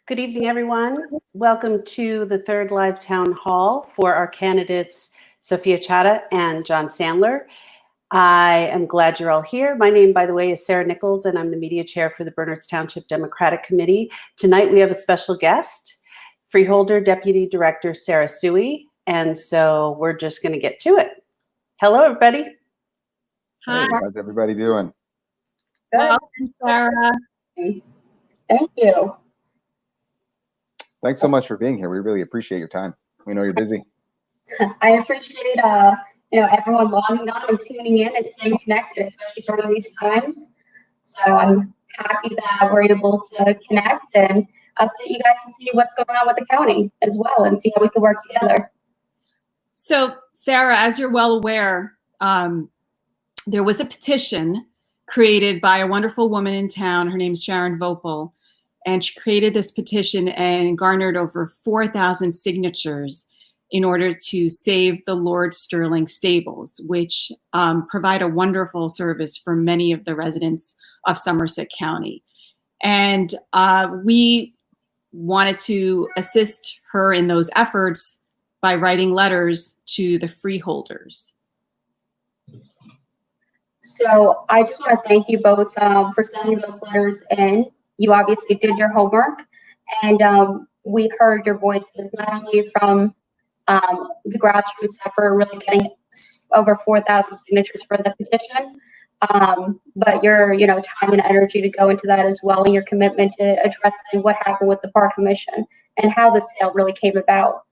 Good evening, everyone. Welcome to the third live town hall for our candidates, Sophia Chada and Jon Sandler. I am glad you're all here. My name, by the way, is Sara Nichols, and I'm the media chair for the Bernards Township Democratic Committee. Tonight, we have a special guest, Freeholder Deputy Director Sara Sooy, and so we're just going to get to it. Hello, everybody. Hi. Hey, how's everybody doing? Good. Welcome, Sara. Thank you. Thanks so much for being here. We really appreciate your time. We know you're busy. I appreciate everyone logging on and tuning in and staying connected, especially during these times. So I'm happy that we're able to connect and update you guys to see what's going on with the county as well and see how we can work together. So, Sara, as you're well aware, there was a petition created by a wonderful woman in town. Her name's Sharon Vopel. And she created this petition and garnered over 4,000 signatures in order to save the Lord Sterling stables, which provide a wonderful service for many of the residents of Somerset County. And we wanted to assist her in those efforts by writing letters to the freeholders. So I just want to thank you both for sending those letters in. You obviously did your homework, and we heard your voices, not only from the grassroots effort, really getting over 4,000 signatures for the petition, but your time and energy to go into that as well, and your commitment to addressing what happened with the Park Commission and how the sale really came about.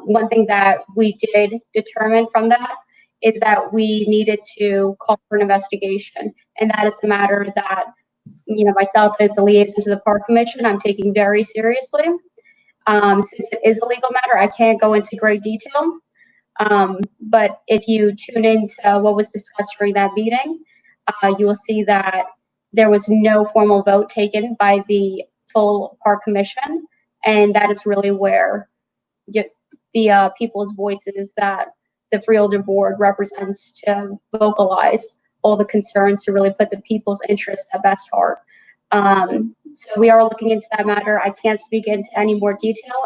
One thing that we did determine from that is that we needed to call for an investigation, and that is the matter that myself as the liaison to the Park Commission, I'm taking very seriously. Since it is a legal matter, I can't go into great detail. But if you tune into what was discussed during that meeting, you will see that there was no formal vote taken by the full Park Commission. And that is really where the people's voices that the Freeholder Board represents to vocalize all the concerns, to really put the people's interests at best heart. So we are looking into that matter. I can't speak into any more detail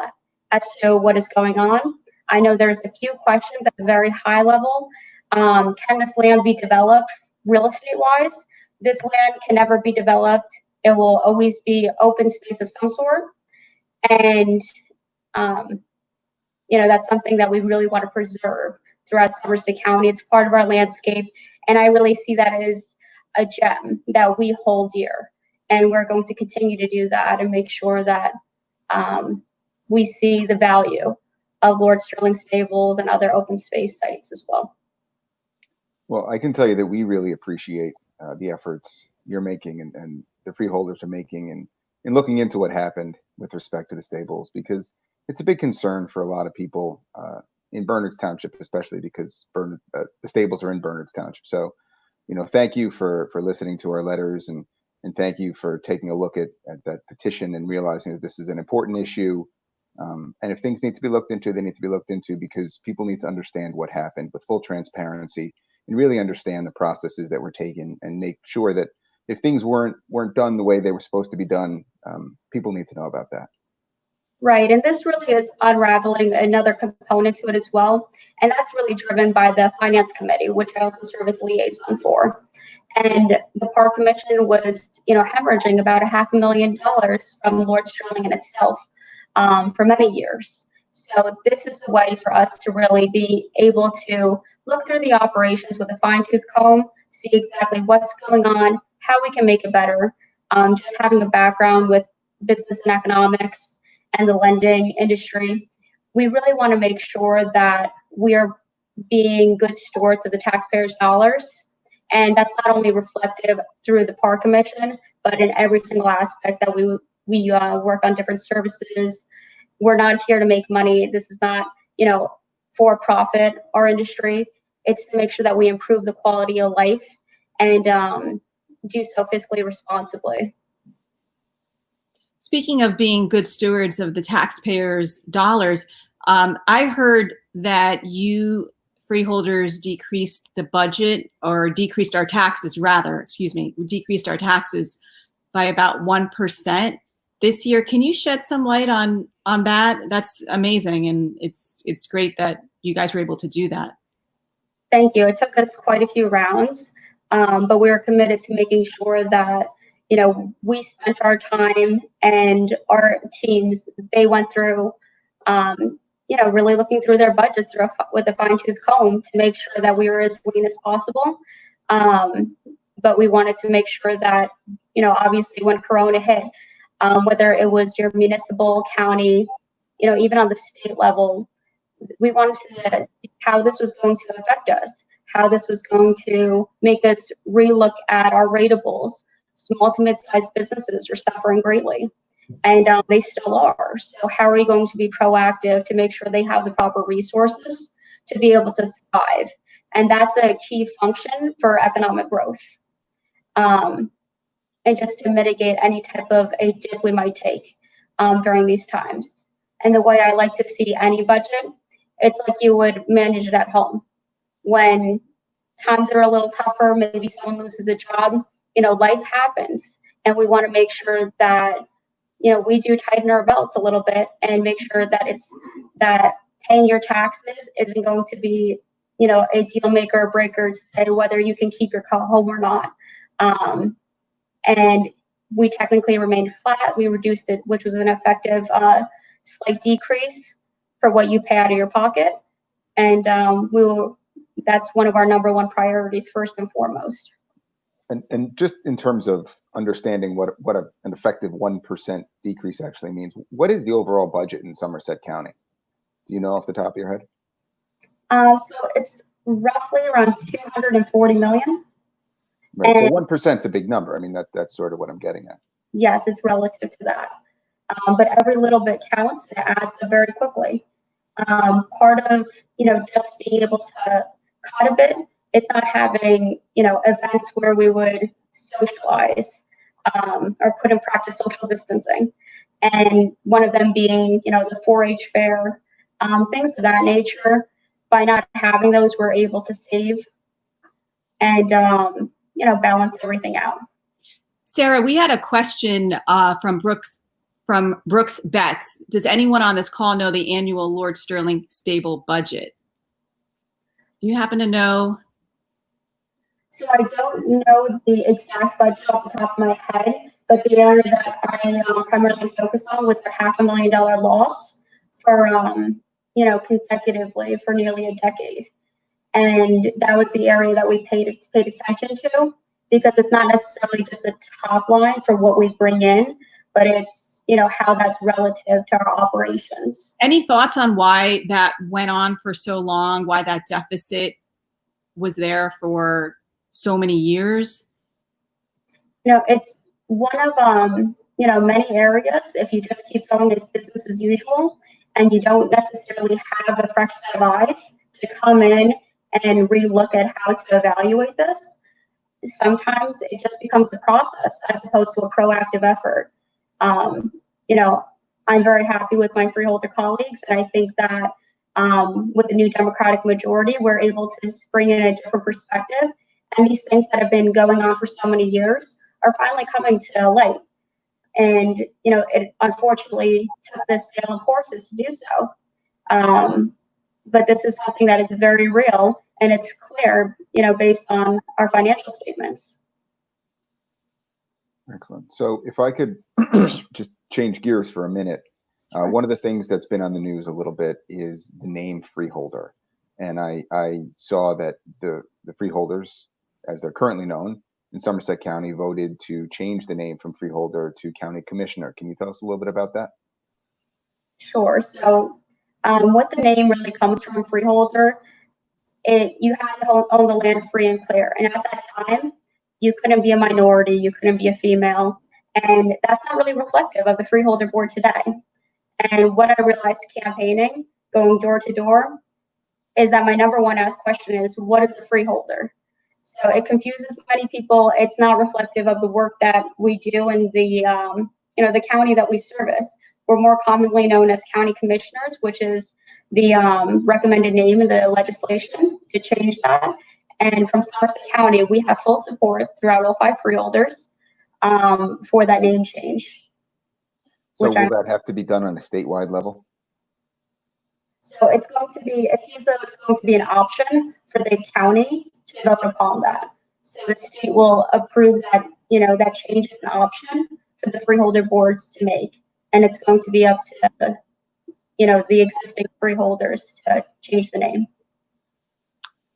as to what is going on. I know there's a few questions at a very high level. Can this land be developed real estate wise? This land can never be developed. It will always be open space of some sort. And, that's something that we really want to preserve throughout Somerset County. It's part of our landscape. And I really see that as a gem that we hold dear. And we're going to continue to do that and make sure that we see the value of Lord Sterling Stables and other open space sites as well. Well, I can tell you that we really appreciate the efforts you're making and the freeholders are making and looking into what happened with respect to the stables, because it's a big concern for a lot of people in Bernards Township, especially because the stables are in Bernards Township. So, thank you for listening to our letters and thank you for taking a look at that petition and realizing that this is an important issue. And if things need to be looked into, they need to be looked into, because people need to understand what happened with full transparency and really understand the processes that were taken and make sure that if things weren't done the way they were supposed to be done, people need to know about that. Right, and this really is unraveling another component to it as well, and that's really driven by the Finance Committee, which I also serve as liaison for. And the Park Commission was, hemorrhaging about $500,000 from Lord Sterling in itself for many years. So this is a way for us to really be able to look through the operations with a fine-tooth comb, see exactly what's going on, how we can make it better. Just having a background with business and economics and the lending industry, we really want to make sure that we are being good stewards of the taxpayers' dollars. And that's not only reflective through the Park Commission, but in every single aspect that we work on different services. We're not here to make money. This is not, for-profit, our industry. It's to make sure that we improve the quality of life and do so fiscally responsibly. Speaking of being good stewards of the taxpayers' dollars, I heard that you freeholders decreased the budget, or decreased our taxes rather, excuse me, decreased our taxes by about 1% this year. Can you shed some light on that? That's amazing, and it's great that you guys were able to do that. Thank you. It took us quite a few rounds, but we were committed to making sure that, you know, we spent our time, and our teams, they went through, you know, really looking through their budgets with a fine-tooth comb to make sure that we were as lean as possible. But we wanted to make sure that, you know, obviously when Corona hit, whether it was your municipal, county, you know, even on the state level, we wanted to see how this was going to affect us, how this was going to make us relook at our ratables. Small to mid-sized businesses are suffering greatly, and they still are. So how are we going to be proactive to make sure they have the proper resources to be able to thrive? And that's a key function for economic growth, and just to mitigate any type of a dip we might take during these times. And the way I like to see any budget, it's like you would manage it at home. When times are a little tougher, maybe someone loses a job, you know, life happens. And we want to make sure that, you know, we do tighten our belts a little bit and make sure that paying your taxes isn't going to be, you know, a deal maker or breaker to say whether you can keep your home or not. And we technically remained flat. We reduced it, which was an effective slight decrease for what you pay out of your pocket. And that's one of our number one priorities, first and foremost. And just in terms of understanding what an effective 1% decrease actually means, what is the overall budget in Somerset County? Do you know off the top of your head? So it's roughly around 240 million. Right. So 1% is a big number. I mean, that's sort of what I'm getting at. Yes, it's relative to that. But every little bit counts, and it adds up very quickly. Part of, you know, just being able to cut a bit, it's not having, you know, events where we would socialize or couldn't practice social distancing. And one of them being, you know, the 4-H fair, things of that nature. By not having those, we're able to save and, you know, balance everything out. Sara, we had a question from Brooks Betts. Does anyone on this call know the annual Lord Sterling stable budget? Do you happen to know? So I don't know the exact budget off the top of my head, but the area that I primarily focused on was the $500,000 loss for, you know, consecutively for nearly a decade. And that was the area that we paid attention to, because it's not necessarily just the top line for what we bring in, but it's, you know, how that's relative to our operations. Any thoughts on why that went on for so long, why that deficit was there for so many years? You know, it's one of, you know, many areas. If you just keep going as business as usual and you don't necessarily have a fresh set of eyes to come in and relook at how to evaluate this, sometimes it just becomes a process as opposed to a proactive effort. You know, I'm very happy with my freeholder colleagues, and I think that with the new Democratic majority, we're able to bring in a different perspective, and these things that have been going on for so many years are finally coming to light. And, you know, it unfortunately took this sale of horses to do so. But this is something that is very real, and it's clear, you know, based on our financial statements. Excellent. So if I could just change gears for a minute, one of the things that's been on the news a little bit is the name Freeholder. And I saw that the Freeholders, as they're currently known in Somerset County, voted to change the name from Freeholder to County Commissioner. Can you tell us a little bit about that? Sure. So what the name really comes from, Freeholder, you have to own the land free and clear. And at that time, you couldn't be a minority, you couldn't be a female. And that's not really reflective of the Freeholder board today. And what I realized campaigning, going door to door, is that my number one asked question is, what is a freeholder? So it confuses many people. It's not reflective of the work that we do in the the county that we service. We're more commonly known as county commissioners, which is the recommended name in the legislation to change that. And from Somerset County, we have full support throughout all 5 freeholders for that name change. So will that have to be done on a statewide level? So it seems that it's going to be an option for the county to vote upon that. So the state will approve that, that change is an option for the freeholder boards to make. And it's going to be up to, the existing freeholders to change the name.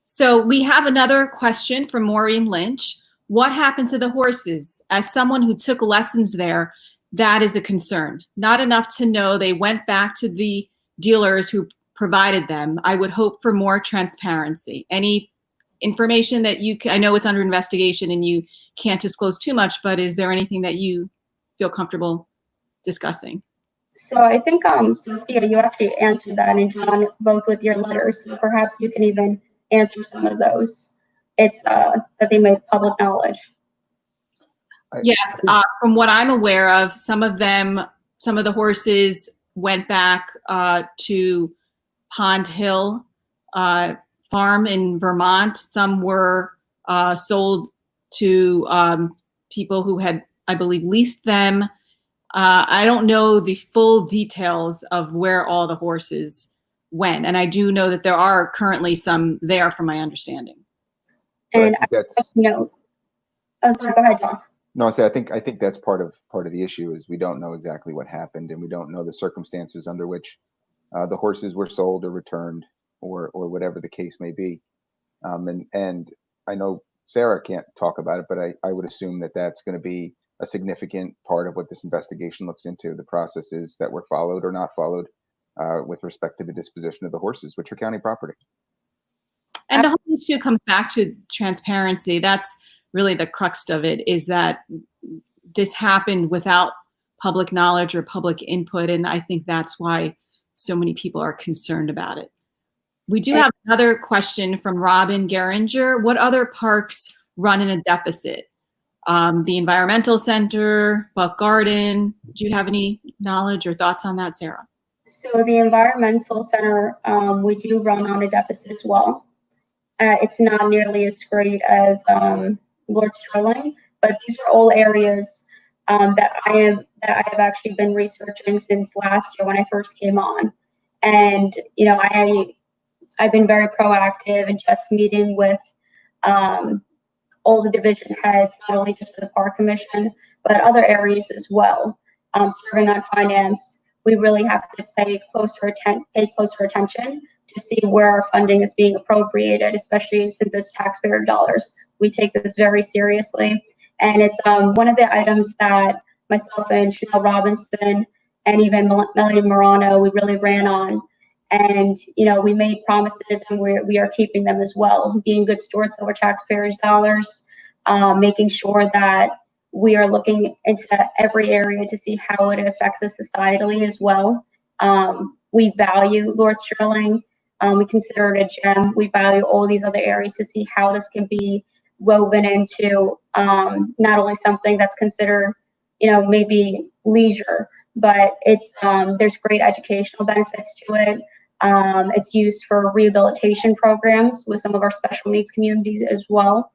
So we have another question from Maureen Lynch. What happened to the horses? As someone who took lessons there, that is a concern. Not enough to know they went back to the dealers who provided them. I would hope for more transparency. Any information that I know it's under investigation and you can't disclose too much, but is there anything that you feel comfortable discussing? So I think, Sophia, you actually answered that, and Jon, both with your letters. So perhaps you can even answer some of those. It's that they make public knowledge. Yes, from what I'm aware of, some of the horses went back to Pond Hill farm in Vermont. Some were sold to people who had, I believe, leased them. I don't know the full details of where all the horses went, and I do know that there are currently some there, from my understanding. And oh, sorry, go ahead, Jon. No, I think that's part of the issue is we don't know exactly what happened, and we don't know the circumstances under which the horses were sold or returned, or whatever the case may be. And I know Sara can't talk about it, but I would assume that that's going to be a significant part of what this investigation looks into, the processes that were followed or not followed with respect to the disposition of the horses, which are county property. And the whole issue comes back to transparency. That's really the crux of it, is that this happened without public knowledge or public input. And I think that's why so many people are concerned about it. We do have another question from Robin Geringer. What other parks run in a deficit? The Environmental Center, Buck Garden. Do you have any knowledge or thoughts on that, Sara? So the Environmental Center, we do run on a deficit as well. It's not nearly as great as Lord Sterling, but these are all areas that I have actually been researching since last year when I first came on. And I've been very proactive in just meeting with all the division heads, not only just for the Park Commission, but other areas as well. Serving on finance, we really have to pay closer attention to see where our funding is being appropriated, especially since it's taxpayer dollars. We take this very seriously. And it's one of the items that myself and Chanel Robinson and even Melanie Morano, we really ran on. And, we made promises, and we are keeping them as well, being good stewards over taxpayers' dollars, making sure that we are looking into every area to see how it affects us societally as well. We value Lord Sterling. We consider it a gem. We value all these other areas to see how this can be woven into not only something that's considered, maybe leisure, but it's there's great educational benefits to it. It's used for rehabilitation programs with some of our special needs communities as well.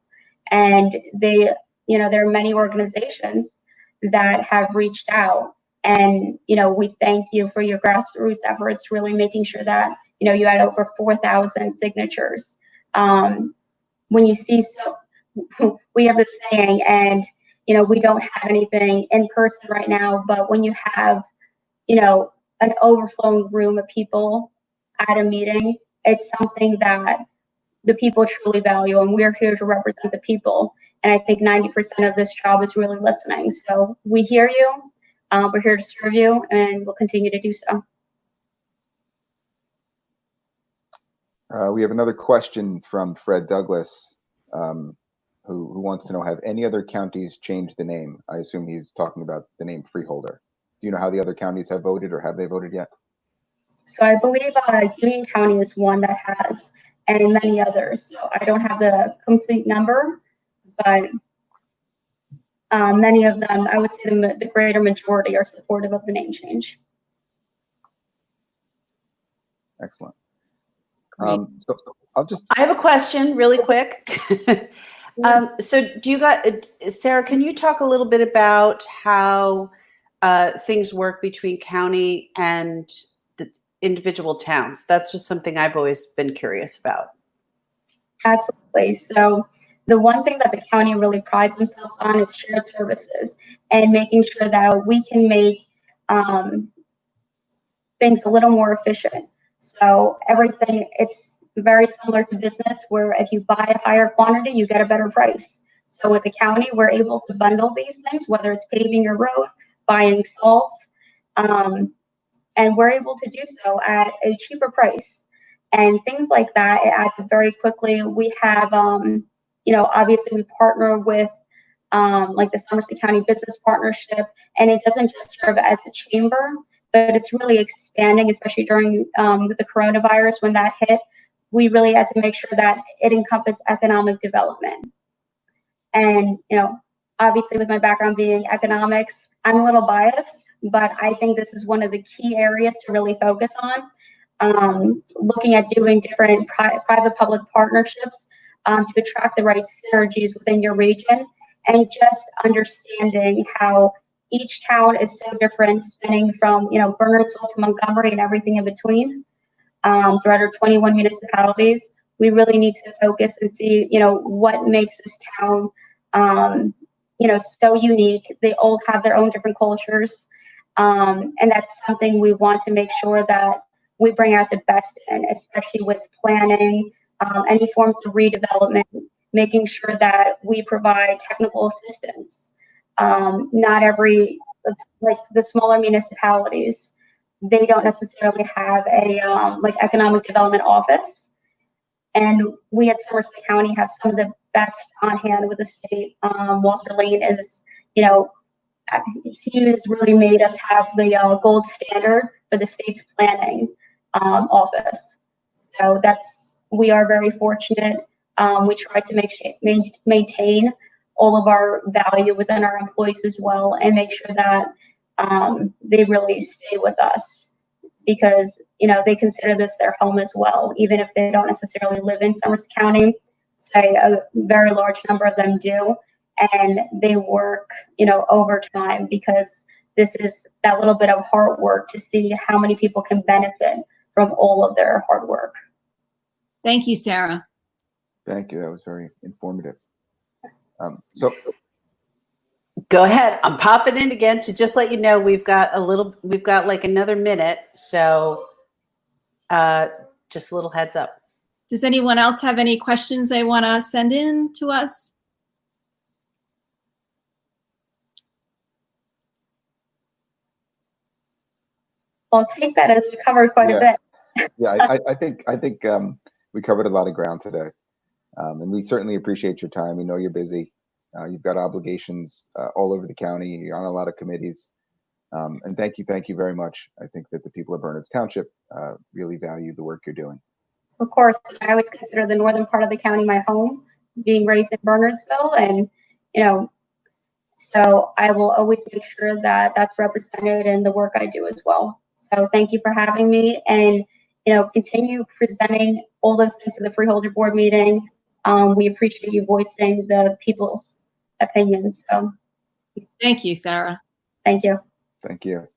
And there are many organizations that have reached out, and, we thank you for your grassroots efforts, really making sure that, you had over 4,000 signatures. When you see, we have this saying, and, we don't have anything in person right now, but when you have, an overflowing room of people at a meeting, it's something that the people truly value, and we're here to represent the people. And I think 90% of this job is really listening. So we hear you, we're here to serve you, and we'll continue to do so. We have another question from Fred Douglas, who wants to know, have any other counties changed the name? I assume he's talking about the name Freeholder. Do you know how the other counties have voted, or have they voted yet? So I believe Union County is one that has, and many others. So I don't have the complete number, but many of them, I would say the greater majority are supportive of the name change. Excellent. Great. So I'll just. I have a question really quick. So do you got, Sarah, can you talk a little bit about how things work between county and the individual towns? That's just something I've always been curious about. Absolutely. So the one thing that the county really prides themselves on is shared services and making sure that we can make things a little more efficient. So everything, it's very similar to business where if you buy a higher quantity, you get a better price. So with the county, we're able to bundle these things, whether it's paving your road, buying salt, and we're able to do so at a cheaper price. And things like that, it adds up very quickly. We have, obviously we partner with like the Somerset County Business Partnership, and it doesn't just serve as a chamber, but it's really expanding, especially during the coronavirus when that hit. We really had to make sure that it encompassed economic development. And, obviously with my background being economics, I'm a little biased, but I think this is one of the key areas to really focus on. Looking at doing different private-public partnerships to attract the right synergies within your region, and just understanding how each town is so different, spanning from Bernardsville to Montgomery and everything in between. Throughout our 21 municipalities, we really need to focus and see what makes this town so unique. They all have their own different cultures, and that's something we want to make sure that we bring out the best in, especially with planning, any forms of redevelopment, making sure that we provide technical assistance. Not every, like the smaller municipalities, they don't necessarily have a economic development office. And we at Somerset County have some of the best on hand with the state. Walter Lane is, he has really made us have the gold standard for the state's planning office. So we are very fortunate. We try to maintain all of our value within our employees as well, and make sure that they really stay with us, because they consider this their home as well, even if they don't necessarily live in Somerset County. Say a very large number of them do, and they work overtime, because this is that little bit of hard work to see how many people can benefit from all of their hard work. Thank you, Sarah. Thank you. That was very informative. So Go ahead. I'm popping in again to just let you know we've got like another minute. So just a little heads up. Does anyone else have any questions they want to send in to us? I'll take that as we covered quite a bit. Yeah, I think we covered a lot of ground today, and we certainly appreciate your time. We know you're busy. You've got obligations all over the county. You're on a lot of committees, and thank you very much. I think that the people of Bernards Township really value the work you're doing. Of course, I always consider the northern part of the county my home, being raised in Bernardsville, and so I will always make sure that that's represented in the work I do as well. So thank you for having me, and continue presenting all those things to the Freeholder board meeting. We appreciate you voicing the people's opinions. So Thank you, Sarah. thank you. Thank you.